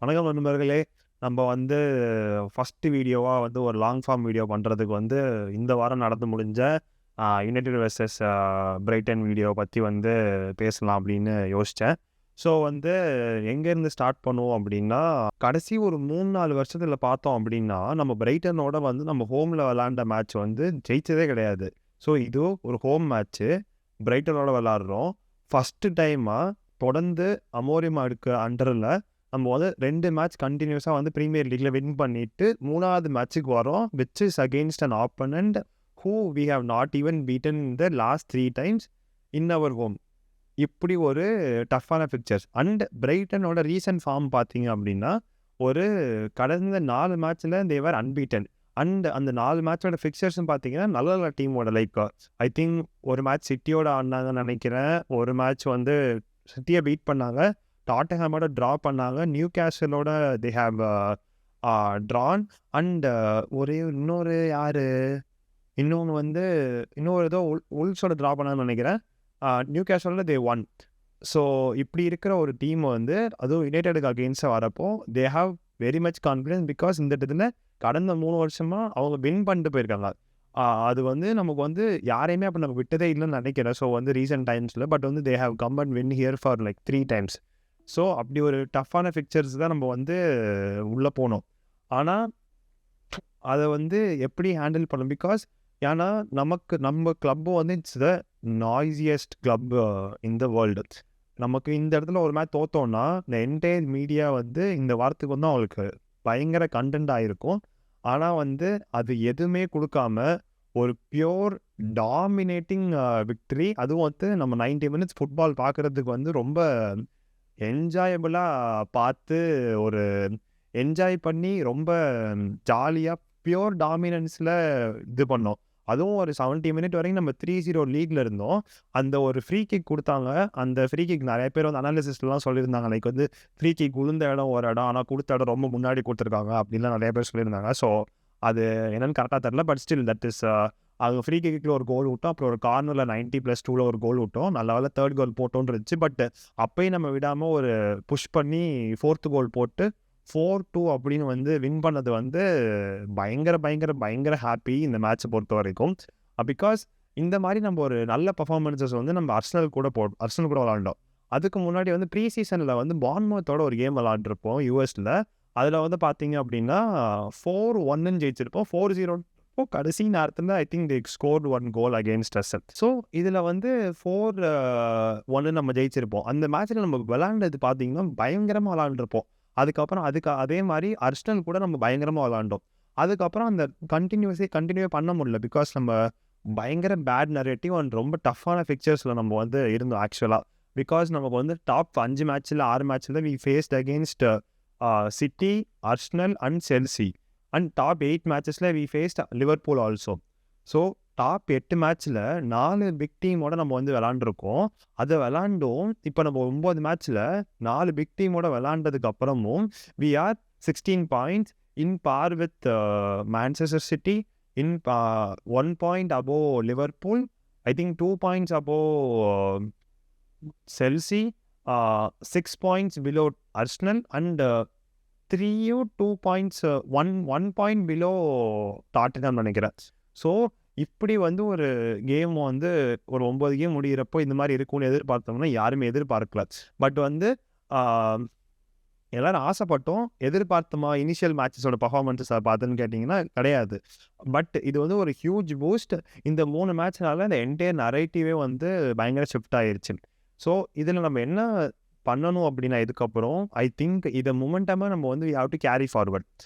வணக்கம் நண்பர்களே. நம்ம வந்து ஃபர்ஸ்ட் வீடியோவா வந்து ஒரு லாங் ஃபார்ம் வீடியோ பண்றதுக்கு வந்து இந்த வாரம் நடந்து முடிஞ்ச யுனைட்டட் வெர்சஸ் பிரைட்டன் வீடியோ பத்தி வந்து பேசலாம் அப்படின்னு யோசிச்சேன். ஸோ வந்து எங்கேருந்து ஸ்டார்ட் பண்ணுவோம் அப்படின்னா, கடைசி ஒரு 3, 4 வருஷத்துல பார்த்தோம் அப்படின்னா, நம்ம பிரைட்டனோட வந்து நம்ம ஹோம்ல விளையாண்ட மேட்ச் வந்து ஜெயிச்சதே கிடையாது. ஸோ இது ஒரு ஹோம் மேட்ச்சு. பிரைட்டனோட விளையாடுறோம். ஃபர்ஸ்ட் டைமா தொடர்ந்து அமோரிம் அண்டர்ல நம்ம வந்து 2 மேட்ச் கன்டினியூஸா வந்து பிரீமியர் லீக்ல வின் பண்ணிட்டு 3வது மேட்ச்சுக்கு வரோம். Which is against an opponent who we have not even beaten in the last 3 times in our home. இப்படி ஒரு டஃப்பான பிக்சர்ஸ். அண்ட் பிரைட்டனோட ரீசன்ட் ஃபார்ம் பார்த்தீங்க அப்படின்னா, ஒரு கடந்த 4 மேட்ச்ல தே வர் அன்பீட்டன். அண்ட் அந்த 4 மேட்சோட பிக்சர்ஸும் பார்த்தீங்கன்னா, நல்ல நல்ல டீமோட லைக் ஐ திங்க் ஒரு மேட்ச் சிட்டியோட ஆடுனாங்கன்னு நினைக்கிறேன். ஒரு மேட்ச் வந்து சிட்டியை பீட் பண்ணாங்க. டாட்டன்ஹாமோட ட்ரா பண்ணாங்க. நியூ கேசலோட தே ஹேவ் ட்ரான். அண்ட் இன்னொரு யாரு? இன்னொன்று வந்து இன்னொரு ஏதோ உல்ஸோட ட்ரா பண்ணாங்கன்னு நினைக்கிறேன். நியூ கேசலோட தே ஒன். ஸோ இப்படி இருக்கிற ஒரு டீம் வந்து அதுவும் யுனைடெடுக்கு அகெயின்ஸ்டாக வரப்போ they have very much confidence. Because இந்த இடத்துல கடந்த 3 வருஷமா அவங்க வின் பண்ணிட்டு போயிருக்காங்க. அது வந்து நமக்கு வந்து யாரையுமே அப்போ நம்ம விட்டதே இல்லைன்னு நினைக்கிறேன். ஸோ வந்து ரீசெண்ட் டைம்ஸில் பட் வந்து they have come and win here for like 3 times. So அப்படி ஒரு டஃப்பான பிக்சர்ஸ் தான் நம்ம வந்து உள்ளே போனோம். ஆனால் அதை வந்து எப்படி ஹேண்டில் பண்ணணும்? பிகாஸ் ஏன்னா நம்ம கிளப்பு வந்து it's the noisiest club in the world. நமக்கு இந்த இடத்துல ஒரு மேட்ச் தோத்தோம்னா இந்த என்டையர் மீடியா வந்து இந்த வாரத்துக்கு வந்து அவங்களுக்கு பயங்கர கண்டென்ட் ஆகிருக்கும். ஆனால் வந்து அது எதுவுமே கொடுக்காம ஒரு பியோர் டாமினேட்டிங் விக்டரி. அதுவும் வந்து நம்ம 90 மினிட்ஸ் ஃபுட்பால் பார்க்குறதுக்கு வந்து ரொம்ப என்ஜாயபிளாக பார்த்து ஒரு என்ஜாய் பண்ணி ரொம்ப ஜாலியாக பியோர் டாமினன்ஸில் இது பண்ணோம். அதுவும் ஒரு 70 மினிட் வரைக்கும் நம்ம 3-0 லீட்ல இருந்தோம். அந்த ஒரு ஃப்ரீ கிக் கொடுத்தாங்க. அந்த ஃப்ரீ கிக் நிறைய பேர் வந்து அனாலிசிஸ்லாம் சொல்லியிருந்தாங்க. லைக் வந்து ஃப்ரீ கிக் விழுந்த இடம் ஒரு இடம், ஆனால் கொடுத்த இடம் ரொம்ப முன்னாடி கொடுத்துருக்காங்க அப்படின்லாம் நிறைய பேர் சொல்லியிருந்தாங்க. ஸோ அது என்னன்னு கரெக்டாக தெரில. பட் ஸ்டில் தட் இஸ் அவங்க ஃப்ரீ கிக்கில் ஒரு கோல் விட்டோம். அப்புறம் ஒரு கார்னரில் 90+2 ஒரு கோல் விட்டோம். நல்ல வேலை 3rd கோல் போட்டோன்னு இருந்துச்சு. பட் அப்பயும் நம்ம விடாமல் ஒரு புஷ் பண்ணி 4th கோல் போட்டு 4-2 அப்படின்னு வந்து வின் பண்ணது வந்து பயங்கர ஹாப்பி இந்த மேட்சை பொறுத்த வரைக்கும். பிகாஸ் இந்த மாதிரி நம்ம ஒரு நல்ல பர்ஃபார்மன்ஸஸ் வந்து நம்ம அர்சனல் கூட விளாண்டோம். அதுக்கு முன்னாடி வந்து ப்ரீ சீசனில் வந்து பான்மத்தோட ஒரு கேம் விளாண்டுருப்போம் யூஎஸில். அதில் வந்து பார்த்தீங்க அப்படின்னா 4-1 ஜெயிச்சிருப்போம். 4-0 கடைசி நேரத்தில் I think they scored 1 goal against us. So இதில் வந்து 4-1 நம்ம ஜெயிச்சிருப்போம். அந்த மேட்ச்சில் நம்ம விளாண்டது பார்த்தீங்கன்னா பயங்கரமாக விளாண்டுருப்போம். அதுக்கப்புறம் அதே மாதிரி அர்சனல் கூட நம்ம பயங்கரமாக விளாண்டோம். அதுக்கப்புறம் அந்த கண்டினியூ பண்ண முடியல. பிகாஸ் நம்ம பயங்கர பேட் நரேட்டிவ் அண்ட் ரொம்ப டஃப்பான பிக்சர்ஸில் நம்ம வந்து இருந்தோம் ஆக்சுவலாக. பிகாஸ் நமக்கு வந்து டாப் 5 மேட்ச்சில் 6 மேட்ச்சில் we faced against City, Arsenal and Chelsea. And top 8 மேட்சஸில் we faced Liverpool also. So top 8 மேட்ச்சில் 4 பிக் டீமோட நம்ம வந்து விளாண்டுருக்கோம். அதை விளாண்டோம். இப்போ நம்ம 9 மேட்ச்சில் 4 பிக் டீமோட விளாண்டதுக்கு அப்புறமும் we are 16 points in par with Manchester City, in 1 point above Liverpool, I think 2 points above Chelsea, 6 points below Arsenal and 2 points 1 point below Tottenham நினைக்கிறேன். ஸோ இப்படி வந்து ஒரு கேம் வந்து ஒரு 9 கேம் முடிகிறப்போ இந்த மாதிரி இருக்கும்னு எதிர்பார்த்தோம்னா யாருமே எதிர்பார்க்கல. பட் வந்து எல்லாரும் ஆசைப்பட்டோம். எதிர்பார்த்தோமா இனிஷியல் மேட்சஸோட பர்ஃபார்மன்ஸஸ் பார்த்துன்னு கேட்டிங்கன்னா கிடையாது. பட் இது வந்து ஒரு ஹியூஜ் பூஸ்ட். இந்த 3 மேட்ச்னால இந்த என்டையர் நரேட்டிவே வந்து பயங்கர ஷிஃப்ட் ஆயிருச்சு. ஸோ இதில் நம்ம என்ன பண்ணணும் அப்படின்னா இதுக்கப்புறம் ஐ திங்க் இதை மொமெண்டமாக நம்ம வந்து we have to carry forward.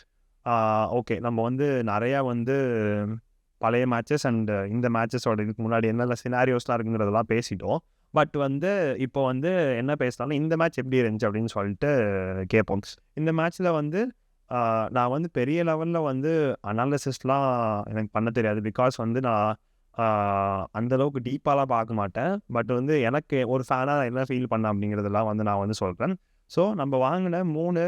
Okay, நம்ம வந்து நிறையா வந்து பழைய மேட்சஸ் அண்ட் இந்த மேட்சஸோட இதுக்கு முன்னாடி என்னென்ன சினாரியோஸ்லாம் இருக்குங்கிறதெல்லாம் பேசிட்டோம். பட் வந்து இப்போ வந்து என்ன பேசினாலும் இந்த மேட்ச் எப்படி இருந்துச்சு அப்படின்னு சொல்லிட்டு கேட்போம். இந்த மேட்ச்சில் வந்து நான் வந்து பெரிய லெவலில் வந்து அனாலிசிஸ்லாம் எனக்கு பண்ண தெரியாது. பிகாஸ் வந்து நான் அந்தளவுக்கு டீப்பாலாம் பார்க்க மாட்டேன். பட் வந்து எனக்கு ஒரு ஃபேனாக என்ன ஃபீல் பண்ணேன் அப்படிங்கிறதெல்லாம் வந்து நான் வந்து சொல்கிறேன். ஸோ நம்ம வாங்கின 3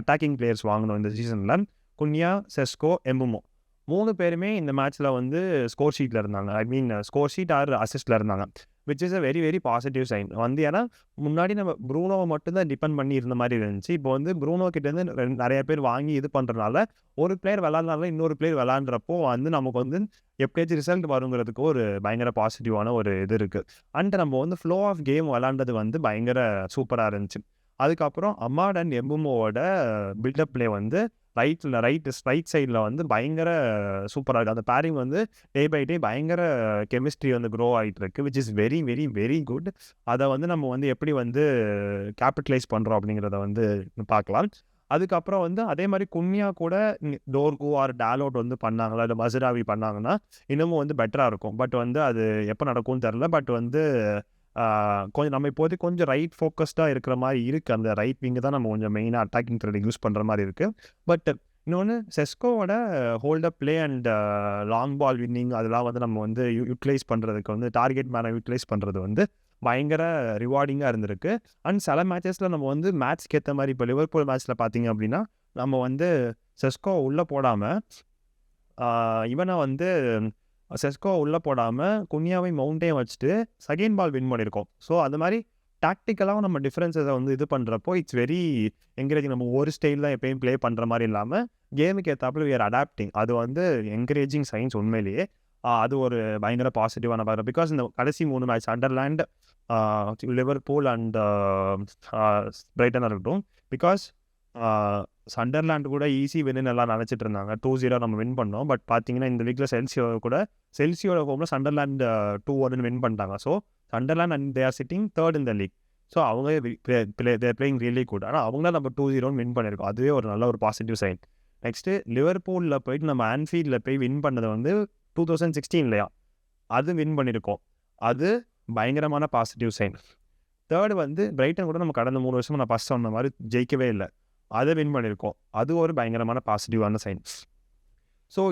அட்டாக்கிங் பிளேயர்ஸ் வாங்கினோம் இந்த சீசனில். குன்யா, செஸ்கோ, எம்புமோ 3 பேருமே இந்த மேட்ச்சில் வந்து ஸ்கோர் ஷீட்டில் இருந்தாங்க. I mean score sheet or அசிஸ்டில் இருந்தாங்க. Which is a very very positive sign வந்து. ஏன்னா முன்னாடி நம்ம ப்ரூனோவை மட்டும்தான் டிபெண்ட் பண்ணி இருந்த மாதிரி இருந்துச்சு. இப்போ வந்து ப்ரூனோ கிட்டேருந்து நிறைய பேர் வாங்கி இது பண்ணுறதுனால ஒரு பிளேயர் விளாட்னால இன்னொரு பிளேயர் விளாட்றப்போ வந்து நமக்கு வந்து எப்படியாச்சும் ரிசல்ட் வருங்கிறதுக்கு ஒரு பயங்கர பாசிட்டிவான ஒரு இது இருக்குது. அண்ட் நம்ம வந்து ஃப்ளோ ஆஃப் கேம் விளாண்டது வந்து பயங்கர சூப்பராக இருந்துச்சு. அதுக்கப்புறம் அமாட் அண்ட் எம்புமோவோட பில்டப் பிளே வந்து ரைட் சைடில் வந்து பயங்கர சூப்பராக இருக்குது. அந்த பேரிங் வந்து டே பை டே பயங்கர கெமிஸ்ட்ரி வந்து க்ரோ ஆகிட்டு இருக்கு, which is very very very good. அதை வந்து நம்ம வந்து எப்படி வந்து கேபிட்டலைஸ் பண்ணுறோம் அப்படிங்கிறத வந்து பார்க்கலாம். அதுக்கப்புறம் வந்து அதே மாதிரி குன்யா கூட டோர்கு ஆர் டாலோட் வந்து பண்ணாங்களா, இல்லை மசுராவி பண்ணாங்கன்னா இன்னமும் வந்து பெட்டராக இருக்கும். பட் வந்து அது எப்போ நடக்கும்னு தெரில. பட் வந்து கொஞ்சம் நம்ம இப்போதைக்கு கொஞ்சம் ரைட் ஃபோக்கஸ்டாக இருக்கிற மாதிரி இருக்குது. அந்த ரைட் விங்கு தான் நம்ம கொஞ்சம் மெயினாக அட்டாக்கிங் த்ரெட் யூஸ் பண்ணுற மாதிரி இருக்குது. பட் இன்னொன்று செஸ்கோவோட hold up play and long ball winning அதெல்லாம் வந்து நம்ம வந்து யூட்டிலைஸ் பண்ணுறதுக்கு வந்து டார்கெட் மேனை யூட்டிலைஸ் பண்ணுறது வந்து பயங்கர ரிவார்டிங்காக இருந்திருக்கு. அண்ட் சில மேட்சஸில் நம்ம வந்து மேட்ச்க்கு ஏற்ற மாதிரி இப்போ லிவர்பூல் மேட்ச்சில் பார்த்தீங்க அப்படின்னா நம்ம வந்து செஸ்கோ உள்ளே போடாமல் இவனை வந்து செஸ்கோ உள்ளே போடாமல் குன்யாவை மவுண்டையும் வச்சுட்டு செகண்ட் பால் வின் பண்ணியிருக்கோம். ஸோ அது மாதிரி டாக்டிக்கலாகவும் நம்ம டிஃப்ரென்ஸை வந்து இது பண்ணுறப்போ இட்ஸ் வெரி என்கரேஜிங். நம்ம ஒரு ஸ்டைல் தான் எப்பயும் ப்ளே பண்ணுற மாதிரி இல்லாமல் கேமுக்கு ஏற்றாப்புல வி ஆர் அடாப்டிங். அது வந்து என்கரேஜிங் சைன்ஸ் உண்மையிலேயே. அது ஒரு பயங்கர பாசிட்டிவான பார்க்குறேன். பிகாஸ் இந்த கடைசி 3 மேட்ச் சண்டர்லேண்ட், லிவர்பூல் அண்ட் பிரைட்டனாக இருக்கட்டும். பிகாஸ் சண்டர்லேண்ட் கூட ஈஸி வின்னு எல்லாம் நினச்சிட்டு இருந்தாங்க. 2-0 நம்ம வின் பண்ணோம். பட் பார்த்தீங்கன்னா இந்த வீக்கில் செல்சியோட ஹோமில் சண்டர்லேண்ட் 2-1 வின் பண்ணிட்டாங்க. So Sunderland and they are sitting third in the league. So அவங்க தேர் பிளேயிங் ரியலி குட். ஆனால் அவங்கள நம்ம 2-0 வின் பண்ணியிருக்கோம். அதுவே ஒரு நல்ல ஒரு பாசிட்டிவ் சைன். நெக்ஸ்ட்டு லிவர்பூலில் போயிட்டு நம்ம ஆன்ஃபீல்டில் போய் வின் பண்ணது வந்து 2016 அது வின் பண்ணியிருக்கோம். அது பயங்கரமான பாசிட்டிவ் சைன். தேர்டு வந்து பிரைட்டன் கூட நம்ம கடந்த 3 வருஷமாக நான் ஃபஸ்ட் சொன்ன மாதிரி ஜெயிக்கவே இல்லை. அதை வின் பண்ணியிருக்கோம். அது ஒரு பயங்கரமான பாசிட்டிவான சைன். ஸோ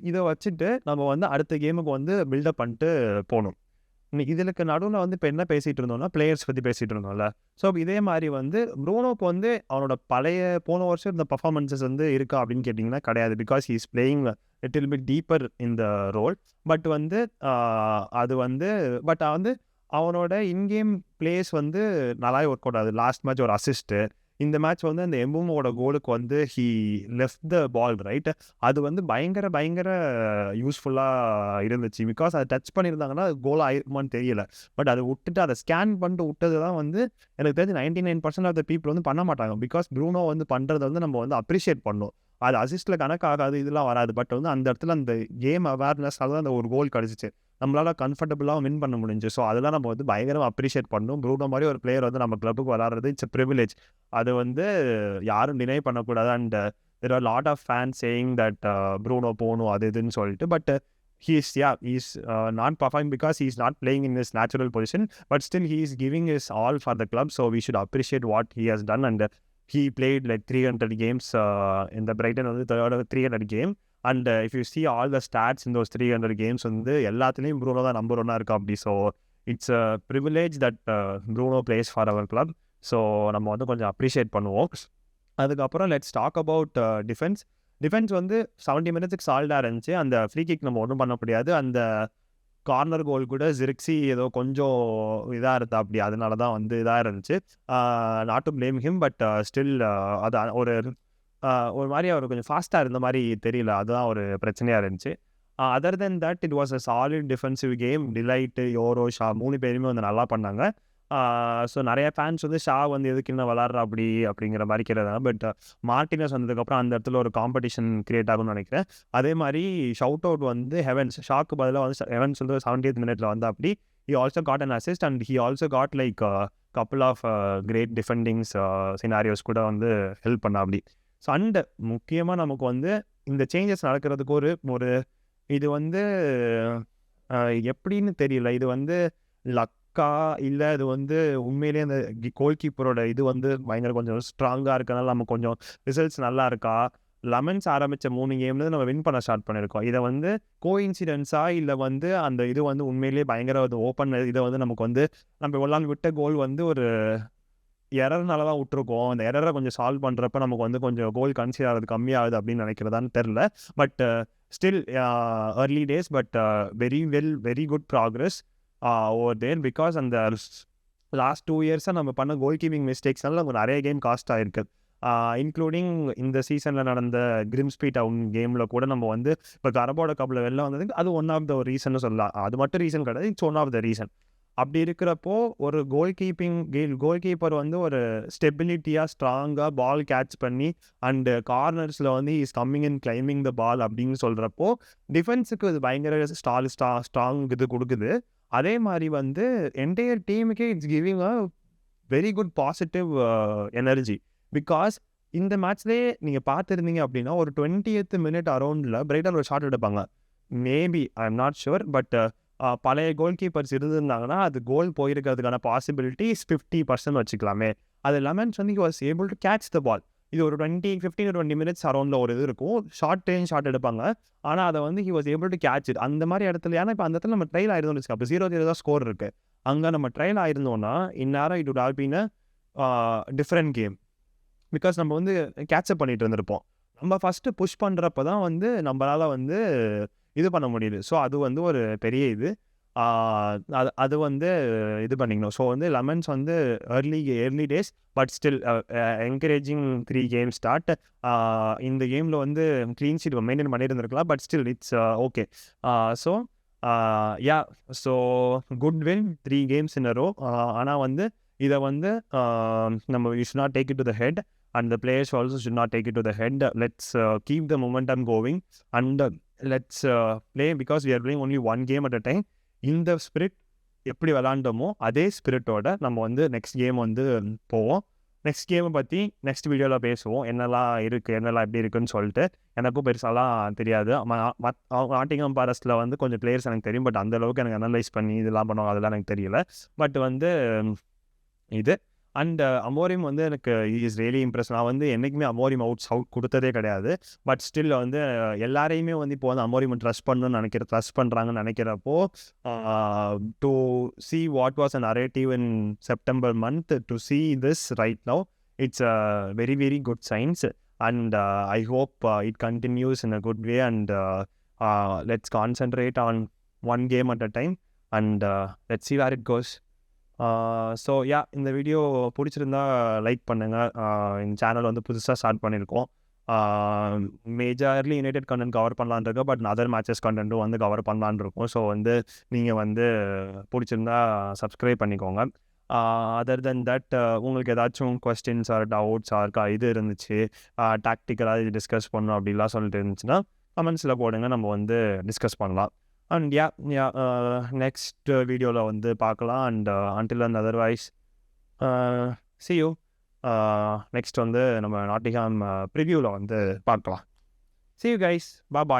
இதை வச்சுட்டு நம்ம வந்து அடுத்த கேமுக்கு வந்து பில்டப் பண்ணிட்டு போகணும். இதுக்கு நடுவில் வந்து இப்போ என்ன பேசிகிட்டு இருந்தோம்னா பிளேயர்ஸ் பற்றி பேசிகிட்டு இருந்தோம்ல. ஸோ இதே மாதிரி வந்து ப்ரூனோக்கு வந்து அவனோட போன வருஷம் இந்த பர்ஃபார்மன்ஸஸ் வந்து இருக்கா அப்படின்னு கேட்டிங்கன்னா கிடையாது. Because he is playing little bit deeper in the role. But வந்து அது வந்து அவனோட இன்கேம் பிளேஸ் வந்து நல்லாவே ஒர்க் அவுட் ஆகுது. லாஸ்ட் மேட்ச் ஒரு அசிஸ்ட்டு. இந்த மேட்ச் வந்து அந்த எம்புமோட கோலுக்கு வந்து he left the ball right. அது வந்து பயங்கர யூஸ்ஃபுல்லாக இருந்துச்சு. பிகாஸ் அதை டச் பண்ணியிருந்தாங்கன்னா கோல் ஆயிருக்குமான்னு தெரியல. பட் அதை விட்டுட்டு அதை ஸ்கேன் பண்ணிட்டு விட்டது தான் வந்து எனக்கு தெரிஞ்சு 99% ஆஃப் த பீப்புள் வந்து பண்ண மாட்டாங்க. பிகாஸ் ப்ரூனோ வந்து பண்ணுறதை வந்து நம்ம வந்து அப்ரிஷியேட் பண்ணணும். அது அசிஸ்டில் கணக்காகாது, இதெல்லாம் வராது. பட் வந்து அந்த இடத்துல அந்த கேம் அவேர்னஸ் தான் அந்த ஒரு கோல் கிடச்சிச்சு. நம்மளால் கம்ஃபர்டபுளாக வின் பண்ண முடிஞ்சு. ஸோ அதெல்லாம் நம்ம வந்து பயங்கரமாக அப்ரிஷியேட் பண்ணணும். ப்ரூனோ மாதிரி ஒரு பிளேயர் வந்து நம்ம கிளப்புக்கு விளாட்றது இட்ஸ் எ ப்ரிவிலேஜ். அது வந்து யாரும் டினை பண்ணக்கூடாது. And there are lot of fans saying that Bruno போகணும் அது இதுன்னு சொல்லிட்டு. But he is not performing because he is not playing in his natural position, but still he is giving his all for the club. So we should appreciate what he has done. And he played like 300 games in the Brighton, 300 game. And if you see all the stats in those 300 games வந்து எல்லாத்துலேயும் Bruno தான் number 1 இருக்கா அப்படி. So it's a privilege that Bruno plays for our club. So நம்ம வந்து கொஞ்சம் appreciate பண்ணுவோம். அதுக்கப்புறம் லெட்ஸ் டாக் அபவுட் டிஃபென்ஸ் வந்து 70 மினிட்ஸுக்கு சால்டாக இருந்துச்சு. அந்த ஃப்ரீ கிக் நம்ம ஒன்றும் பண்ண முடியாது. அந்த கார்னர் கோல் கூட ஜிரிக்ஸி ஏதோ கொஞ்சம் இதாக இருந்தா அப்படி, அதனால தான் வந்து இதாக இருந்துச்சு. Not to blame him. But still அது ஒரு மாதிரி அவர் கொஞ்சம் ஃபாஸ்ட்டாக இருந்த மாதிரி தெரியல. அதுதான் ஒரு பிரச்சனையாக இருந்துச்சு. Other than that it was a solid defensive game. De Ligt, Yoro, Shaw 3 பேருமே வந்து நல்லா பண்ணாங்க. ஸோ நிறைய ஃபேன்ஸ் வந்து ஷா வந்து எதுக்கு இன்னும் விளாட்றா அப்படிங்கிற மாதிரி கேட்டாங்க. பட் மார்டினஸ் வந்ததுக்கப்புறம் அந்த இடத்துல ஒரு காம்படிஷன் கிரியேட் ஆகும்னு நினைக்கிறேன். அதே மாதிரி ஷவுட் அவுட் வந்து ஹெவன்ஸ், ஷாக்கு பதிலாக வந்து ஹெவன்ஸ் வந்து 70th மினிட்ல வந்து அப்படி he also got an assist and he also got like a couple of great defending scenarios கூட வந்து ஹெல்ப் பண்ண அப்படி. ஸோ அண்ட் முக்கியமாக நமக்கு வந்து இந்த சேஞ்சஸ் நடக்கிறதுக்கு ஒரு இது வந்து எப்படின்னு தெரியல. இது வந்து லக்கா இல்லை இது வந்து உண்மையிலேயே அந்த கோல் கீப்பரோட இது வந்து பயங்கர கொஞ்சம் ஸ்ட்ராங்காக இருக்கனால நம்ம கொஞ்சம் ரிசல்ட்ஸ் நல்லா இருக்கா. லெமன்ஸ் ஆரம்பித்த 3 கேம்லேருந்து நம்ம வின் பண்ண ஸ்டார்ட் பண்ணியிருக்கோம். இதை வந்து கோஇன்சிடென்ஸா இல்லை வந்து அந்த இது வந்து உண்மையிலேயே பயங்கர ஓப்பன் இதை வந்து நமக்கு வந்து நம்ம எல்லாம் விட்ட கோல் வந்து ஒரு எரர்னால தான் விட்டுருக்கோம். அந்த எரரை கொஞ்சம் சால்வ் பண்ணுறப்ப நமக்கு வந்து கொஞ்சம் கோல் கன்சிடர் ஆகிறது கம்மியாகுது அப்படின்னு நினைக்கிறதான்னு தெரில. But still early days, but very good progress. Over there. Because அந்த லாஸ்ட் 2 இயர்ஸாக நம்ம பண்ண கோல் கீப்பிங் மிஸ்டேக்ஸ்னால நமக்கு நிறைய கேம் காஸ்ட் ஆயிருக்கு. இன்க்ளூடிங் இந்த சீசனில் நடந்த கிரிம்ஸ்பி டவுன் கேமில் கூட நம்ம வந்து இப்போ கரபோட கப்பில் வெளில வந்ததுக்கு அது ஒன் ஆஃப் த ரீசன் சொல்லலாம். அது மட்டும் ரீசன் கிடையாது, it's one of the reason. அப்படி இருக்கிறப்போ ஒரு கோல் கீப்பர் வந்து ஒரு ஸ்டெபிலிட்டியாக ஸ்ட்ராங்காக பால் கேட்ச் பண்ணி அண்டு கார்னர்ஸில் வந்து is coming and climbing the ball அப்படின்னு சொல்கிறப்போ டிஃபென்ஸுக்கு இது பயங்கர ஸ்ட்ராங் இது கொடுக்குது. அதே மாதிரி வந்து என்டையர் டீமுக்கே it's giving a very good positive energy. Because இந்த மேட்ச்லேயே நீங்கள் பார்த்துருந்தீங்க அப்படின்னா ஒரு 20th மினிட் அரௌண்டில் பிரைட்டன் ஒரு ஷாட் எடுப்பாங்க. Maybe I am not sure, but பழைய கோல் கீப்பர்ஸ் இருந்திருந்தாங்கன்னா அது கோல் போயிருக்கிறதுக்கான பாசிபிலிட்டிஸ் 50% வச்சுக்கலாமே. அது லெமன்ஸ் வந்து he was able to catch the ball. இது ஒரு 15-20 மினிட்ஸ் அரௌண்டில் ஒரு இது இருக்கும், ஷார்ட் எடுப்பாங்க. ஆனால் அதை வந்து he was able to catch it. அந்த மாதிரி இடத்துல, ஏன்னா இப்போ அந்த இடத்துல நம்ம ட்ரையல் ஆயிருந்தோம்னு வச்சுக்கோங்க. இப்போ 0-0 தான் ஸ்கோர் இருக்குது. அங்கே நம்ம ட்ரையல் ஆயிருந்தோம்னா இந்நேரம் it would have been a different game. Because நம்ம வந்து கேட்சப் பண்ணிட்டு இருந்திருப்போம். நம்ம ஃபஸ்ட்டு புஷ் பண்ணுறப்ப தான் வந்து நம்மளால் வந்து இது பண்ண முடியுது. ஸோ அது வந்து ஒரு பெரிய இது. அது வந்து இது பண்ணிக்கணும். ஸோ வந்து லெமன்ஸ் வந்து early days but still encouraging 3 game start. இந்த கேமில் வந்து க்ளீன் ஷீட் மெயின்டைன் பண்ணியிருந்துருக்கலாம், but still it's okay. So so good win 3 games in a row. ஆனால் வந்து இதை வந்து நம்ம you should not take it to the head and the players also should not take it to the head. Let's keep the momentum going and let's play, because we are playing only one game at a time. In the spirit எப்படி விளாண்டோமோ அதே ஸ்பிரிட்டோட நம்ம வந்து next game வந்து போவோம். Next கேமை பற்றி next வீடியோவில் பேசுவோம். என்னெல்லாம் இருக்குது, என்னெல்லாம் எப்படி இருக்குன்னு சொல்லிட்டு. எனக்கும் பெருசாலாம் தெரியாது. நாட்டிங்ஹாம் ஃபாரஸ்ட்டில் வந்து கொஞ்சம் பிளேயர்ஸ் எனக்கு தெரியும், பட் அந்தளவுக்கு எனக்கு அனலைஸ் பண்ணி இதெல்லாம் பண்ணுவாங்க அதெல்லாம் எனக்கு தெரியல. பட் வந்து இது அண்ட் அமோரிம் வந்து எனக்கு இஸ் ரியலி இம்ப்ரெஸ். நான் வந்து என்றைக்குமே அமோரிம் அவுட் கொடுத்ததே கிடையாது. பட் ஸ்டில் வந்து எல்லாரையுமே வந்து இப்போ வந்து அமோரிம் ட்ரஸ்ட் பண்ணுறாங்கன்னு நினைக்கிறப்போ to see what was a narrative in September month, to see this right now, it's a very very good signs. And I hope it continues in a good way. And let's concentrate on one game at a time and let's see where it goes. So இந்த video பிடிச்சிருந்தா like பண்ணுங்கள். இந்த channel வந்து புதுசாக start பண்ணியிருக்கோம். Majorly United content cover பண்ணலான் இருக்கோம், but other matches கண்டென்ட்டும் வந்து கவர் பண்ணலான் இருக்கோம். ஸோ வந்து நீங்கள் வந்து பிடிச்சிருந்தா சப்ஸ்கிரைப் பண்ணிக்கோங்க. அதர் தென் தட் உங்களுக்கு ஏதாச்சும் கொஸ்டின்ஸ் ஆர் டவுட்ஸ் ஆர் இது இருந்துச்சு, டாக்டிக்கலாக இது டிஸ்கஸ் பண்ணணும் அப்படிலாம் சொல்லிட்டு இருந்துச்சுன்னா கமெண்ட்ஸில் போடுங்க, நம்ம வந்து டிஸ்கஸ் பண்ணலாம். அண்ட் நெக்ஸ்ட் வீடியோவில் வந்து பார்க்கலாம். And until and otherwise see you. Next வந்து நம்ம நாட்டிங்ஹாம் ப்ரிவியூவில் வந்து பார்க்கலாம். See you guys. Bye bye.